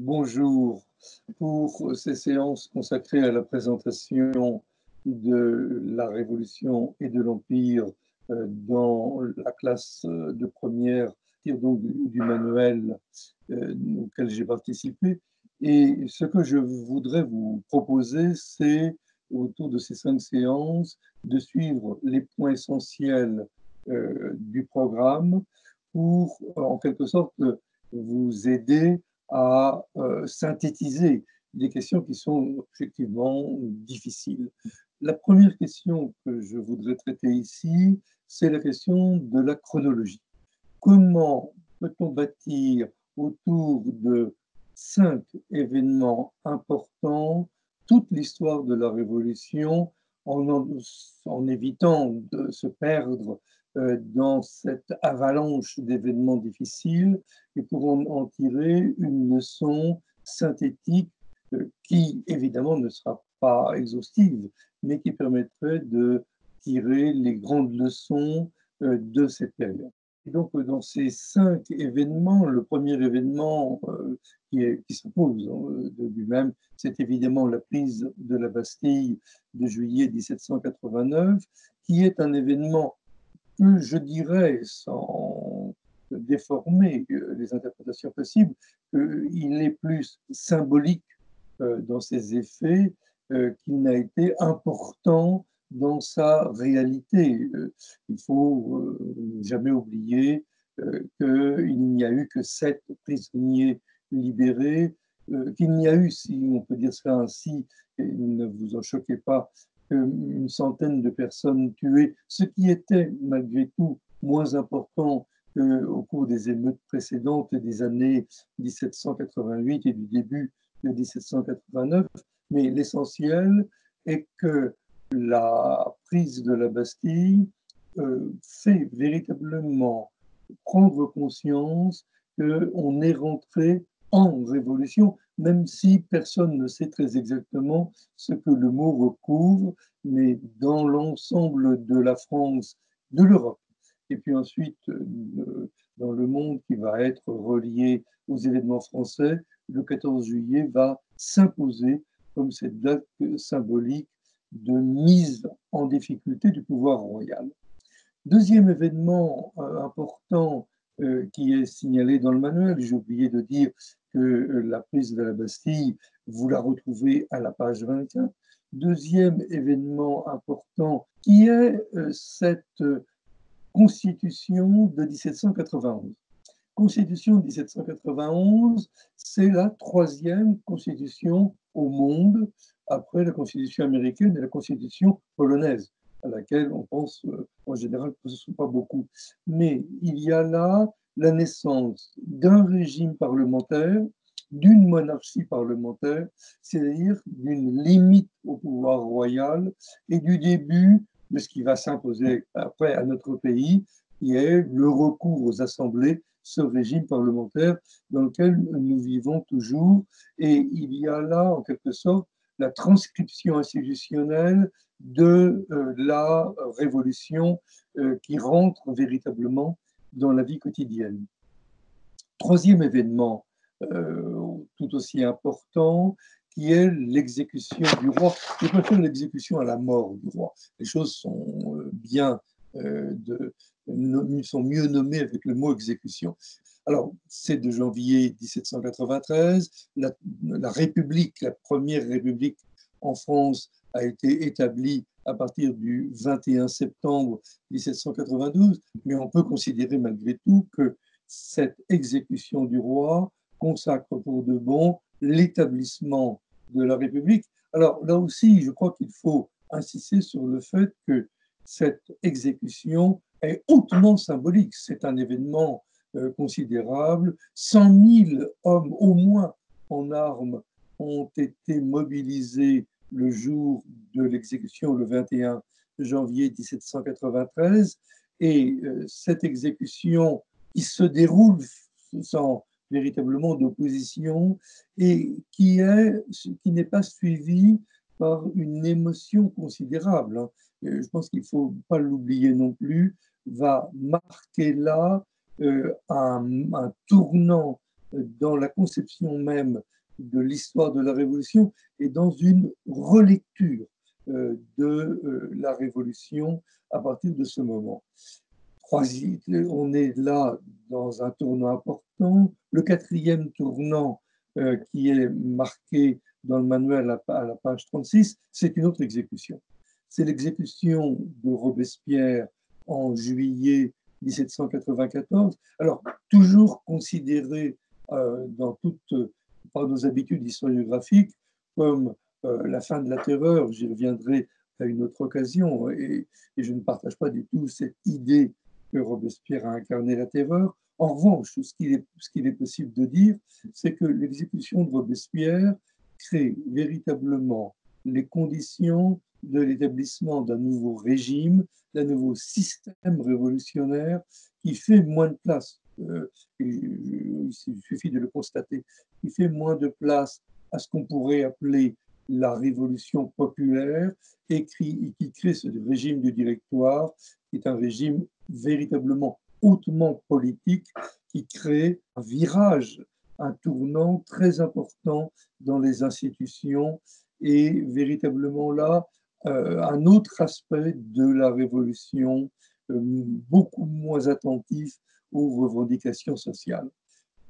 Bonjour. Pour ces séances consacrées à la présentation de la Révolution et de l'Empire dans la classe de première, donc du manuel auquel j'ai participé. Et ce que je voudrais vous proposer, c'est, autour de ces 5 séances, de suivre les points essentiels du programme pour, en quelque sorte, vous aider à synthétiser des questions qui sont objectivement difficiles. La première question que je voudrais traiter ici, c'est la question de la chronologie. Comment peut-on bâtir autour de 5 événements importants toute l'histoire de la Révolution en évitant de se perdre dans cette avalanche d'événements difficiles et pour en tirer une leçon synthétique qui, évidemment, ne sera pas exhaustive, mais qui permettrait de tirer les grandes leçons de cette période. Et donc, dans ces 5 événements, le premier événement qui s'impose de lui-même, c'est évidemment la prise de la Bastille de juillet 1789, qui est un événement que je dirais, sans déformer les interprétations possibles, qu'il est plus symbolique dans ses effets qu'il n'a été important dans sa réalité. Il faut jamais oublier qu'il n'y a eu que 7 prisonniers libérés, qu'il n'y a eu, si on peut dire cela ainsi, et ne vous en choquez pas, une centaine de personnes tuées, ce qui était malgré tout moins important qu'au cours des émeutes précédentes des années 1788 et du début de 1789, mais l'essentiel est que la prise de la Bastille fait véritablement prendre conscience qu'on est rentré en révolution, même si personne ne sait très exactement ce que le mot recouvre, mais dans l'ensemble de la France, de l'Europe, et puis ensuite dans le monde qui va être relié aux événements français, le 14 juillet va s'imposer comme cette date symbolique de mise en difficulté du pouvoir royal. Deuxième événement important qui est signalé dans le manuel, j'ai oublié de dire que la prise de la Bastille, vous la retrouvez à la page 24. Deuxième événement important qui est cette constitution de 1791. Constitution de 1791, c'est la troisième constitution au monde après la constitution américaine et la constitution polonaise, à laquelle on pense en général que ce ne sont pas beaucoup. Mais il y a là la naissance d'un régime parlementaire, d'une monarchie parlementaire, c'est-à-dire d'une limite au pouvoir royal et du début de ce qui va s'imposer après à notre pays, qui est le recours aux assemblées, ce régime parlementaire dans lequel nous vivons toujours. Et il y a là, en quelque sorte, la transcription institutionnelle de la révolution qui rentre véritablement dans la vie quotidienne. Troisième événement tout aussi important, qui est l'exécution du roi. Je préfère l'exécution à la mort du roi. Les choses sont bien sont mieux nommées avec le mot exécution. Alors, c'est de janvier 1793. La République, la première République en France, a été établie à partir du 21 septembre 1792, mais on peut considérer malgré tout que cette exécution du roi consacre pour de bon l'établissement de la République. Alors là aussi, je crois qu'il faut insister sur le fait que cette exécution est hautement symbolique. C'est un événement considérable. 100 000 hommes au moins en armes ont été mobilisés le jour de l'exécution, le 21 janvier 1793. Et cette exécution qui se déroule sans véritablement d'opposition et qui n'est pas suivie par une émotion considérable. Je pense qu'il ne faut pas l'oublier non plus, va marquer là un tournant dans la conception même de l'histoire de la Révolution et dans une relecture de la Révolution à partir de ce moment. On est là dans un tournant important. Le quatrième tournant qui est marqué dans le manuel à la page 36, c'est une autre exécution. C'est l'exécution de Robespierre en juillet 1794. Alors, toujours considéré par nos habitudes historiographiques comme la fin de la terreur. J'y reviendrai à une autre occasion et je ne partage pas du tout cette idée que Robespierre a incarné la terreur. En revanche, ce qu'il est possible de dire, c'est que l'exécution de Robespierre crée véritablement les conditions de l'établissement d'un nouveau régime, d'un nouveau système révolutionnaire qui fait moins de place, il suffit de le constater, qui fait moins de place à ce qu'on pourrait appeler la révolution populaire et qui crée ce régime du directoire, qui est un régime véritablement hautement politique, qui crée un virage, un tournant très important dans les institutions et véritablement là, un autre aspect de la révolution, beaucoup moins attentif aux revendications sociales.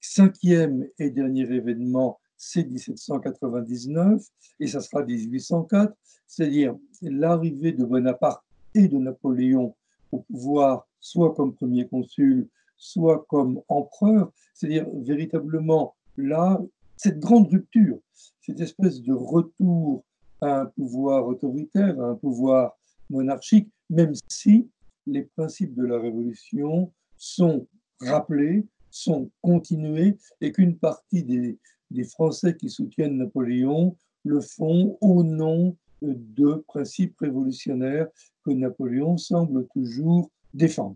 Cinquième et dernier événement, c'est 1799 et ça sera 1804, c'est-à-dire l'arrivée de Bonaparte et de Napoléon au pouvoir, soit comme premier consul, soit comme empereur, c'est-à-dire véritablement là, cette grande rupture, cette espèce de retour à un pouvoir autoritaire, à un pouvoir monarchique, même si les principes de la Révolution sont rappelés, sont continués et qu'une partie des Français qui soutiennent Napoléon le font au nom de principes révolutionnaires que Napoléon semble toujours défendre.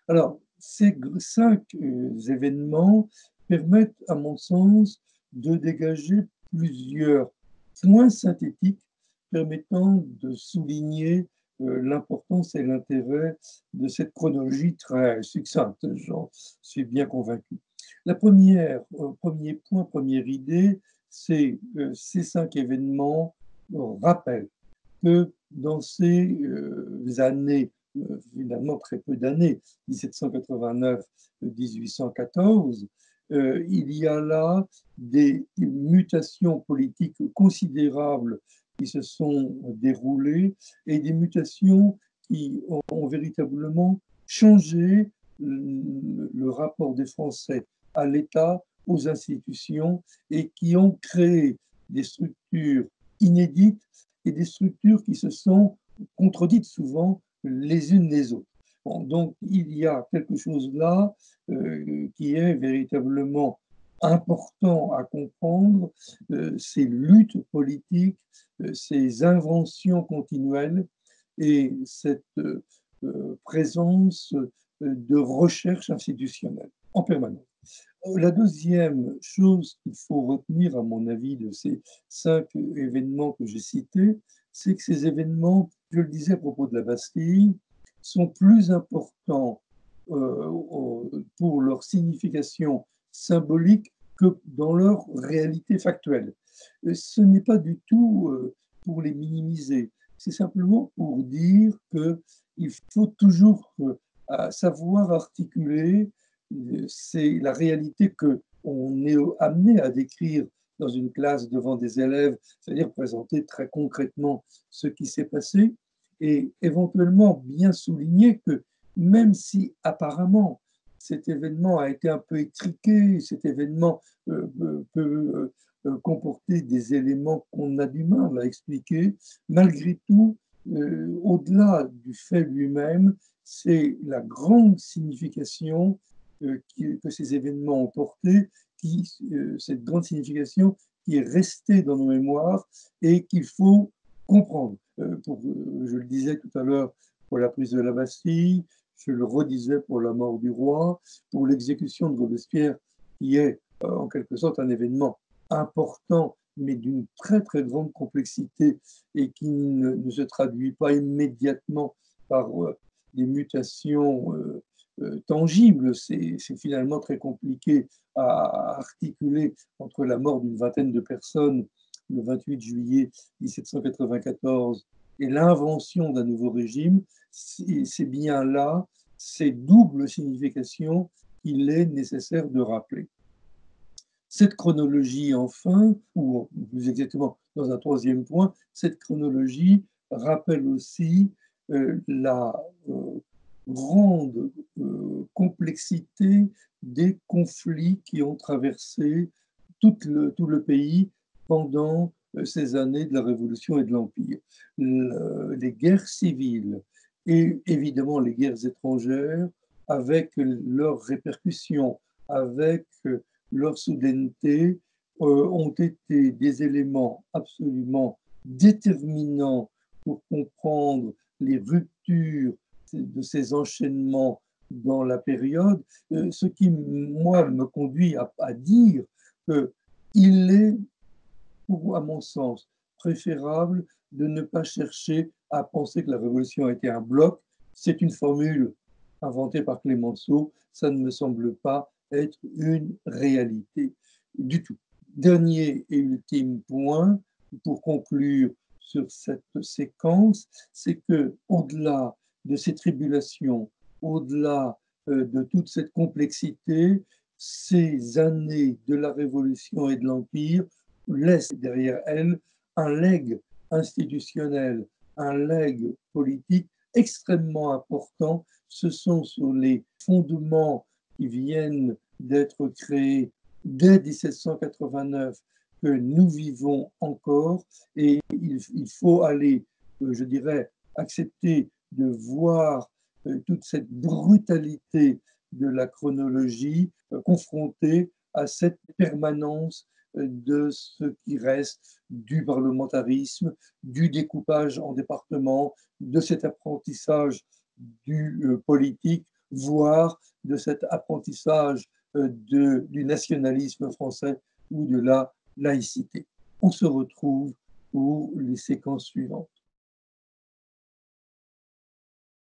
Alors, ces 5 événements permettent, à mon sens, de dégager plusieurs points synthétiques permettant de souligner l'importance et l'intérêt de cette chronologie très succincte, j'en suis bien convaincu. La premier point, première idée, c'est que ces 5 événements rappellent que dans ces années, finalement très peu d'années, 1789-1814, il y a là des mutations politiques considérables qui se sont déroulées et des mutations qui ont véritablement changé le rapport des Français à l'État, aux institutions et qui ont créé des structures inédites et des structures qui se sont contredites souvent les unes les autres. Bon, donc il y a quelque chose là qui est véritablement important à comprendre, ces luttes politiques, ces inventions continuelles et cette présence de recherche institutionnelle en permanence. La deuxième chose qu'il faut retenir, à mon avis, de ces 5 événements que j'ai cités, c'est que ces événements, je le disais à propos de la Bastille, sont plus importants pour leur signification symbolique que dans leur réalité factuelle. Ce n'est pas du tout pour les minimiser, c'est simplement pour dire qu'il faut toujours savoir articuler c'est la réalité qu'on est amené à décrire dans une classe devant des élèves, c'est-à-dire présenter très concrètement ce qui s'est passé et éventuellement bien souligner que même si apparemment cet événement a été un peu étriqué, cet événement peut comporter des éléments qu'on a du mal à expliquer, malgré tout, au-delà du fait lui-même, c'est la grande signification que ces événements ont porté, cette grande signification qui est restée dans nos mémoires et qu'il faut comprendre. Je le disais tout à l'heure pour la prise de la Bastille, je le redisais pour la mort du roi, pour l'exécution de Robespierre, qui est en quelque sorte un événement important, mais d'une très très grande complexité et qui ne se traduit pas immédiatement par des mutations tangible. C'est finalement très compliqué à articuler entre la mort d'une vingtaine de personnes le 28 juillet 1794 et l'invention d'un nouveau régime. C'est bien là ces doubles significations qu'il est nécessaire de rappeler. Cette chronologie, enfin, ou plus exactement dans un troisième point, cette chronologie rappelle aussi la grande complexité des conflits qui ont traversé tout le pays pendant ces années de la Révolution et de l'Empire. Les guerres civiles et évidemment les guerres étrangères, avec leurs répercussions, avec leur soudaineté, ont été des éléments absolument déterminants pour comprendre les ruptures de ces enchaînements dans la période, ce qui, moi, me conduit à dire qu'il est, à mon sens, préférable de ne pas chercher à penser que la Révolution a été un bloc. C'est une formule inventée par Clémenceau, ça ne me semble pas être une réalité du tout. Dernier et ultime point pour conclure sur cette séquence, c'est que au-delà de ces tribulations, au-delà de toute cette complexité, ces années de la Révolution et de l'Empire laissent derrière elles un legs institutionnel, un legs politique extrêmement important. Ce sont sur les fondements qui viennent d'être créés dès 1789 que nous vivons encore, et il faut aller, je dirais, accepter de voir toute cette brutalité de la chronologie confrontée à cette permanence de ce qui reste du parlementarisme, du découpage en départements, de cet apprentissage du politique, voire de cet apprentissage du nationalisme français ou de la laïcité. On se retrouve pour les séquences suivantes.